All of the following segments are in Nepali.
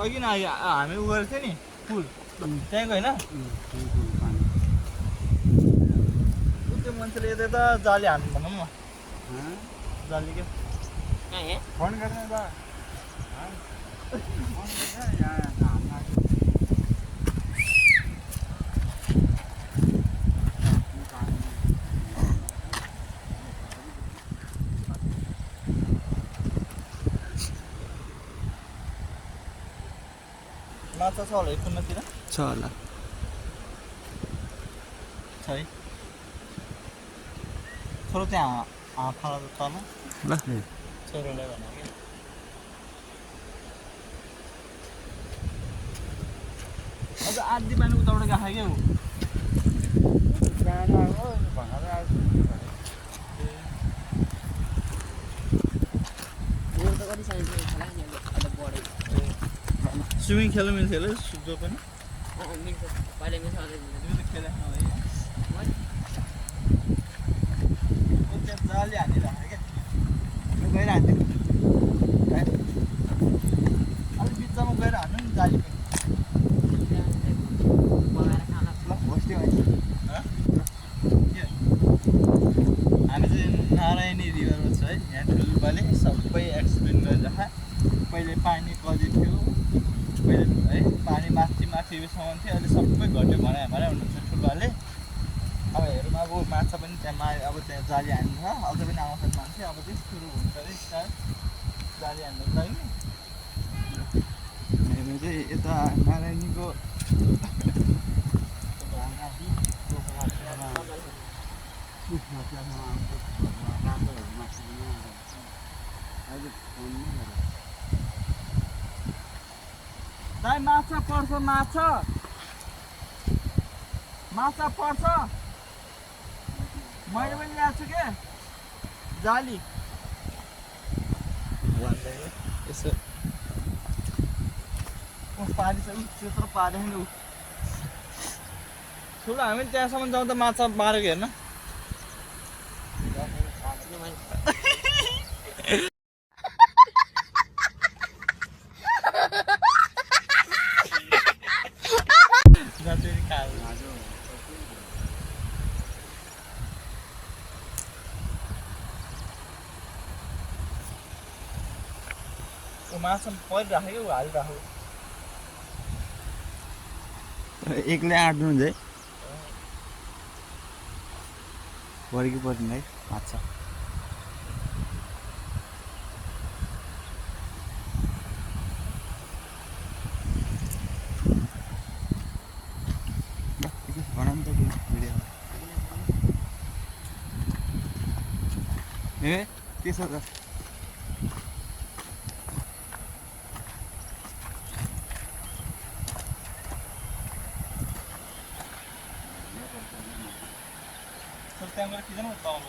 अघि न हामी उ गरेको थियो नि पुल त्यहाँको होइन त्यो मान्छेले यता जाली हान्नु भनौँ न जाली के फोन गर्ने त माछा छ होला यो कुन्नतिर छ होला छ है छोरो त्यहाँ फाला तल ल छोरोलाई भन्नु कि अझ आधी पानी उताबाट गएको क्या ऊ स्विमिङ खेल्नु मिल्छ होला जो पनि त्यहाँ जाली हानिरहेको क्या गएर हान्थ्यो अलिक बिचमा गएर हान्नु नि जाली हामी चाहिँ नारायणी रिभरमा छ है यहाँ ठुल्पाले सबै एक्सप्लेन गरिरहेको पहिले पानी कति थियो पहिले है पानी माथिसम्म थियो अहिले सबै घट्यो भनाइ हुनुहुन्छ ठुल्पाले अब हेरौँ अब माछा पनि त्यहाँ अब त्यहाँ जाली हान्छ अझ पनि आउँछन् मान्छे अब चाहिँ सुरु हुन्छ अरे स्टार्ट जाली हान्नुको लागि हामी चाहिँ यता नारायणीको दाइ माछा पर्छ माछा पर्छ मैले पनि ल्याएको छु के जाली यसो पानी छ त्यत्रो पारेको नि ठुलो हामी त्यहाँसम्म जाउँ त माछा मारेको हेर्न माछा परिराखेको हालिराखेको एक्लै आँट्नु हुन्छ है परेको पर्ने है माछा बनाउनु त भिडियो ए त्यसो त त्यहाँ गएर खिच्नु न तल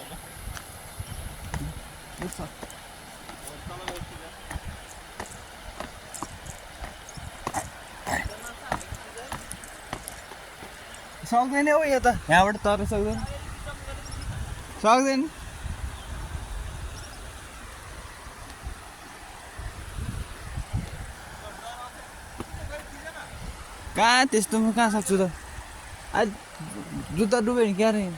सक्दैन हौ यो त यहाँबाट तर सक्दैन कहाँ त्यस्तो म कहाँ सक्छु त आज जुत्ता डुब्यो नि क्या रे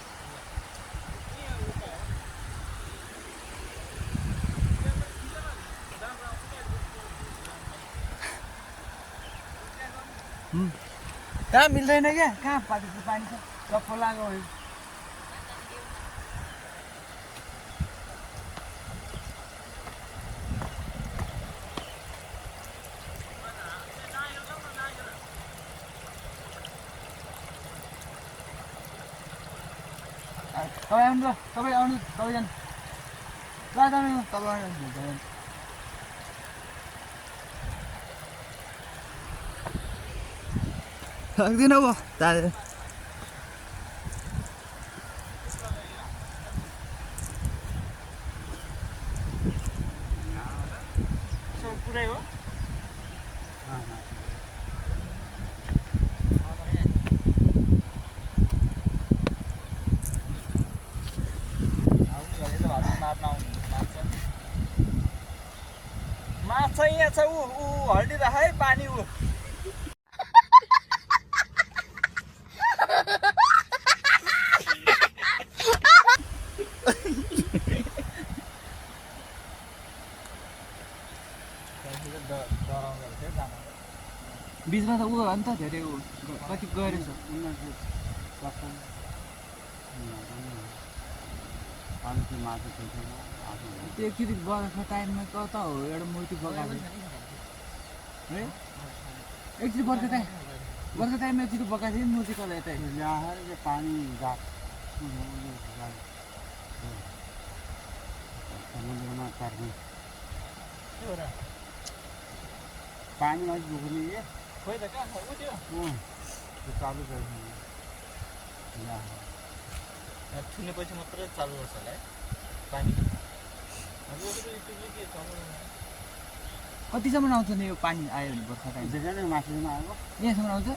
कहाँ मिल्दैन क्या कहाँ पानी छ चप्पल लाग्यो तपाईँ आउनु तपाईँजना सक्दैन अब तारेर पुरै हो माछा यहाँ छ ऊ हल्डिरह है पानी ऊ बिचमा त ऊ हो नि त धेरै ऊ कति गएर छ त्यो एकचोटि बर्खा टाइममा कता हो एउटा मूर्ति बगाएको है एकचोटि बर्खा टाइममा एकचोटि बगाएको थियो नि मूर्ति कता यता पानी समुद्रमा तर्ने पानीमा डुब्ने के खोइ त कहाँ छ ऊ त्यो त्यो चालु गर्नु छुनेपछि मात्रै चालु गर्छ होला है पानी कतिसम्म आउँछ नि यो पानी आयो भने बर्खा टाइम देखेन माथिमा आएको यहाँसम्म आउँछ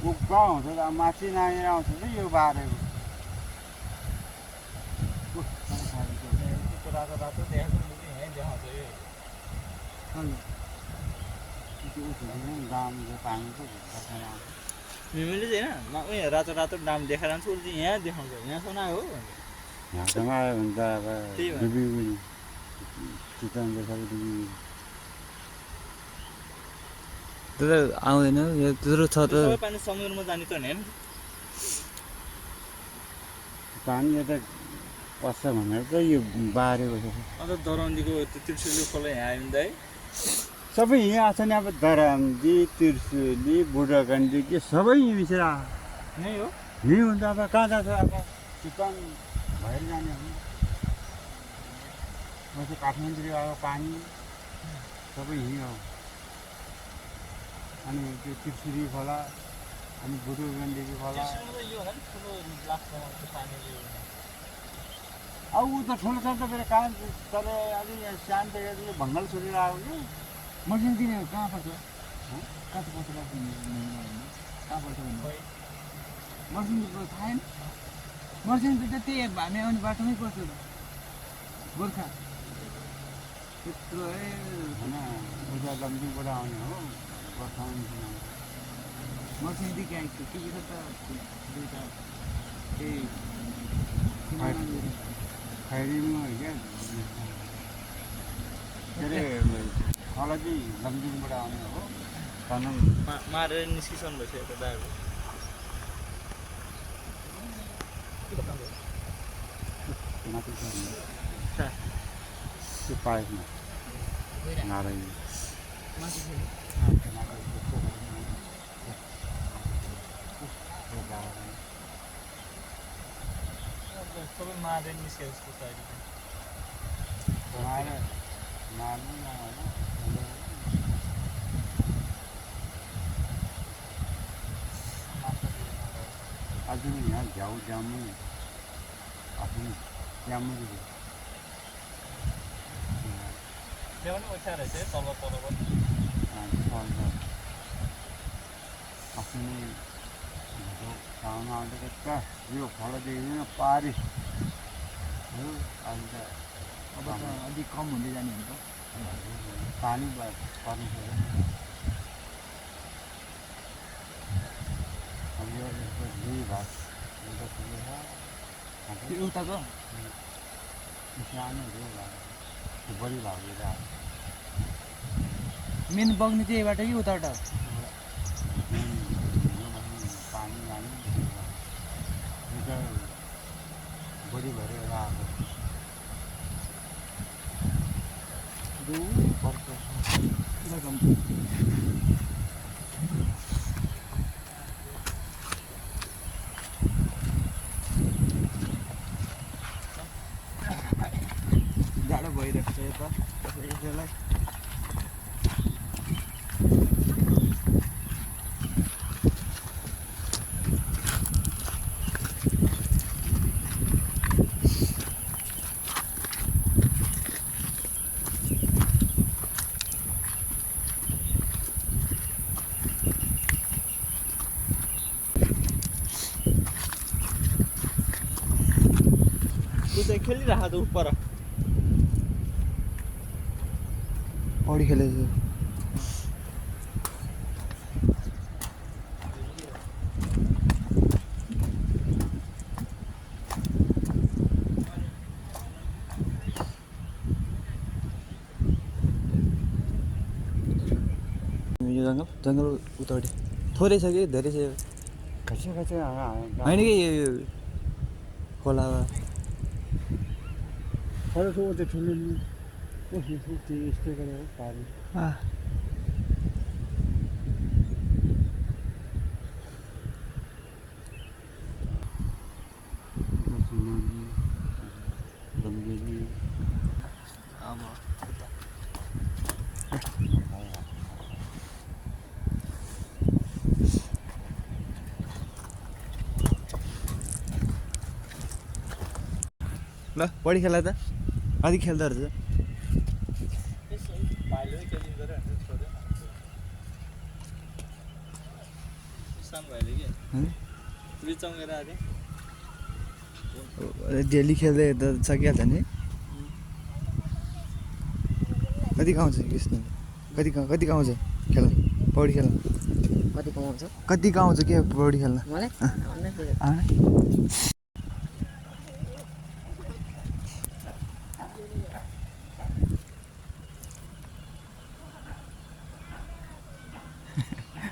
ऊ कहाँ हुन्छ त माथि नागेर आउँछ त यो बारेको रातो रातो देखाएको यहीँ देखाउँछ यो दामको पानीको बर्खामा आउँछ मिमीले चाहिँ होइन उयो रातो रातो डाम देखाएर जान्छ उसले चाहिँ यहाँ देखाउँछ यहाँसम्म आयो हो यहाँसम्म आयो भने त अब त्यही भएर। डुबी चितवन देखाएको डुबी त्यत्रो आउँदैन यो त्यत्रो छ त सबै पानी समुद्रमा जाने त होइन पानी यता पस्छ भनेर त यो बारेको छ अन्त दरौन्दीको त्यो त्रिशुली खोला यहाँ आयो भने त है सबै यहाँ आएको छ नि अब दराम्दी त्रिशुली बुढागण्डी के सबै यहीँ मिसेर आएको नै हो यहीँ हुन्छ अब कहाँ जान्छ अब चितवन भएर जाने हो म चाहिँ काठमाडौँ आएको पानी सबै यहीँ हो अनि त्यो त्रिशुली खोला अनि बुढागण्डीको खोला त्रिशुलीमा त यो होला नि ठुलो लाग्छ त्यो पानीले अब ऊ त ठुलो छ त फेरि कहाँ तर अलि सानो देखेर भङ्गल छोडेर आएको कि मर्सिङ दिने कहाँ पर्छ कहाँ पर्छ कहाँ पर्छ भन्नु मर्सिङ थाहा छैन मर्सिङ त त्यही हामी आउने बाटोमै पर्छ त गोर्खा त्यत्रो है होइन उता लम्बिङबाट आउने हो गोर्खामा मर्सिङदेखि आइसक्यो के के त दुईवटा त्यही खैरीमा क्या के अरे मलाई चाहिँ लम्बिङबाट आउने हो तनम मारेर निस्किसक्नु भएछ यता दाहरू माथि छ त्यो पाइपमा नारायण सबै मारेर निस्केको जस्तो छ अहिले मार्नु नभएन अझै यहाँ झ्याउ ड्यामु आफ्नो ड्यामु त्यो पनि ओछ्या रहेछ है तल तलबाट आफ्नो ठाउँमा आउँदा त यो खोला देखिँदैन पारी हो अहिले त अब त अलिक कम हुँदै जाने हुन्छ पानी पर्नु पर्यो अब यो यसको दुई भाग एउटा ठुलो छ त्यो उताको सानो हो भाग त्यो बढी भाग लिएर मेन बग्ने चाहिँ यहीबाट कि उताबाट पानी जाने एउटा बढी भएर आएको पर्छ जाडो भइरहेको छ यता यसैलाई त्यो चाहिँ खेलिरहेको त उपर पौडी खेलेको यो जङ्गल उतापट्टि थोरै छ कि धेरै छ खसी खसी होइन कि यो खोला फरक हो त्यो ठुलो त्यो यस्तो गरेर पारी अब ल पौडी खेला त कति खेल्दो रहेछ भाइले खेलिन्छ र छोड्यो सानो भाइले के बिचाउँगेर आदि डेली खेल्दै त सकिहाल्छ नि कति आउँछ कृष्ण कति आउँछ खेल्न पौडी खेल्न कति कमाउँछ कति आउँछ के पौडी खेल्न मलाई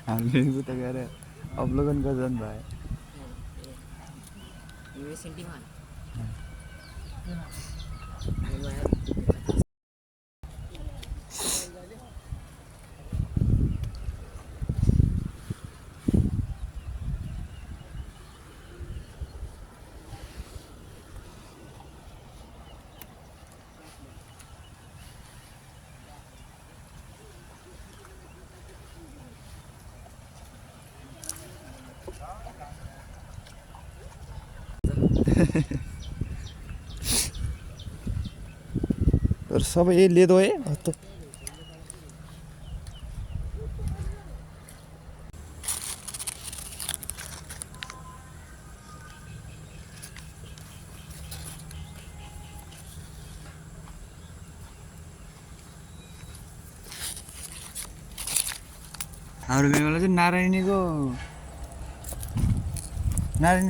हामीले उता गएर अवलोकन गर्छन् भाइ तर सबै लेदो है हत्तो हाम्रो बेलामा चाहिँ नारायणी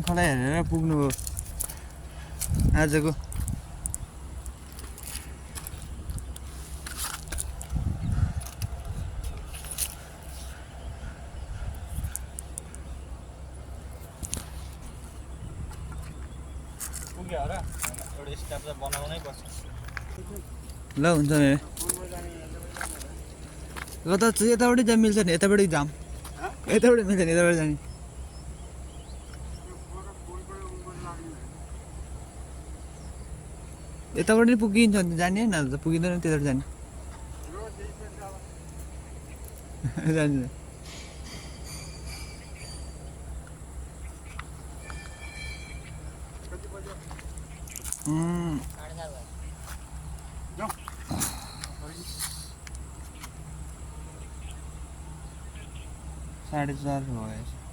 खोला हेरेर पुग्नु हो आजको पुग्यो होला एउटा स्टाफ त बनाउनै पर्छ ल हुन्छ नि कता यताबाट जाम मिल्छ नि यताबाट जाम यताबाट मिल्छ नि यताबाट जाने यताबाट नि पुगिन्छ नि जाने न त पुगिँदैन त्यताबाट जाने जान्छ साढे 4 भयो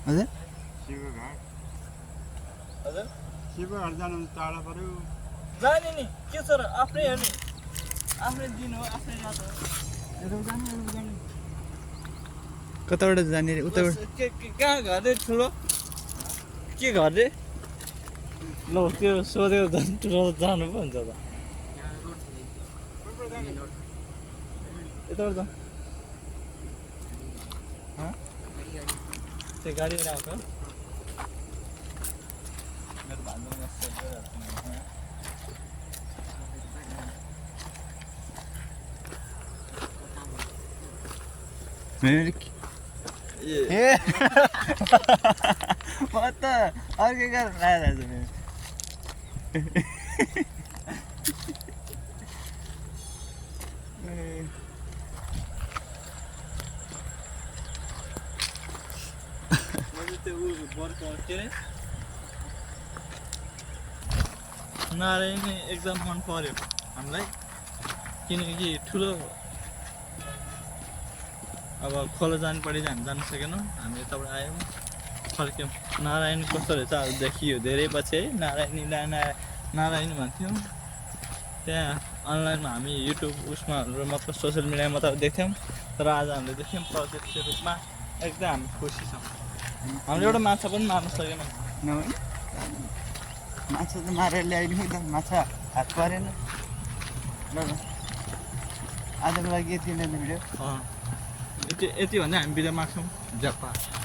हजुर हजुर शिवघाट जानु टाढा पर्यो जाने नि के छ र आफ्नै हेर्ने आफ्नै दिन हो आफ्नै रात हो कताबाट जाने रे उताबाट कहाँ घर रे ठुलो के घर रे ल त्यो सोधेको झन् ठुलो जानु पो हुन्छ त यताबाट जाउँ त्यो गाडी आउँछ मेरो भान्जामा सेट गरिरहेको ए म त अर्कै गरेर आइरहेको छु के अरे नारायणी एकदम मन पर्यो हामीलाई किनकि ठुलो अब खोला जानु पऱ्यो हामी जानु सकेनौँ हामी यताबाट आयौँ फर्क्यौँ नारायण कस्तो रहेछ अब देखियो धेरै पछि है नारायणी भन्थ्यौँ त्यहाँ अनलाइनमा हामी युट्युब उसमा मात्र सोसियल मिडियामा त देख्थ्यौँ तर आज हामीले देख्यौँ प्रत्यक्ष रूपमा एकदम हामी खुसी छौँ हामीले एउटा माछा पनि मार्न सकेनौँ नभए माछा त मारेर ल्याइदिउँ त माछा हात परेन ल आजको लागि यति नै भिडियो यति भन्दा हामी बिदा माग्छौँ जप्पा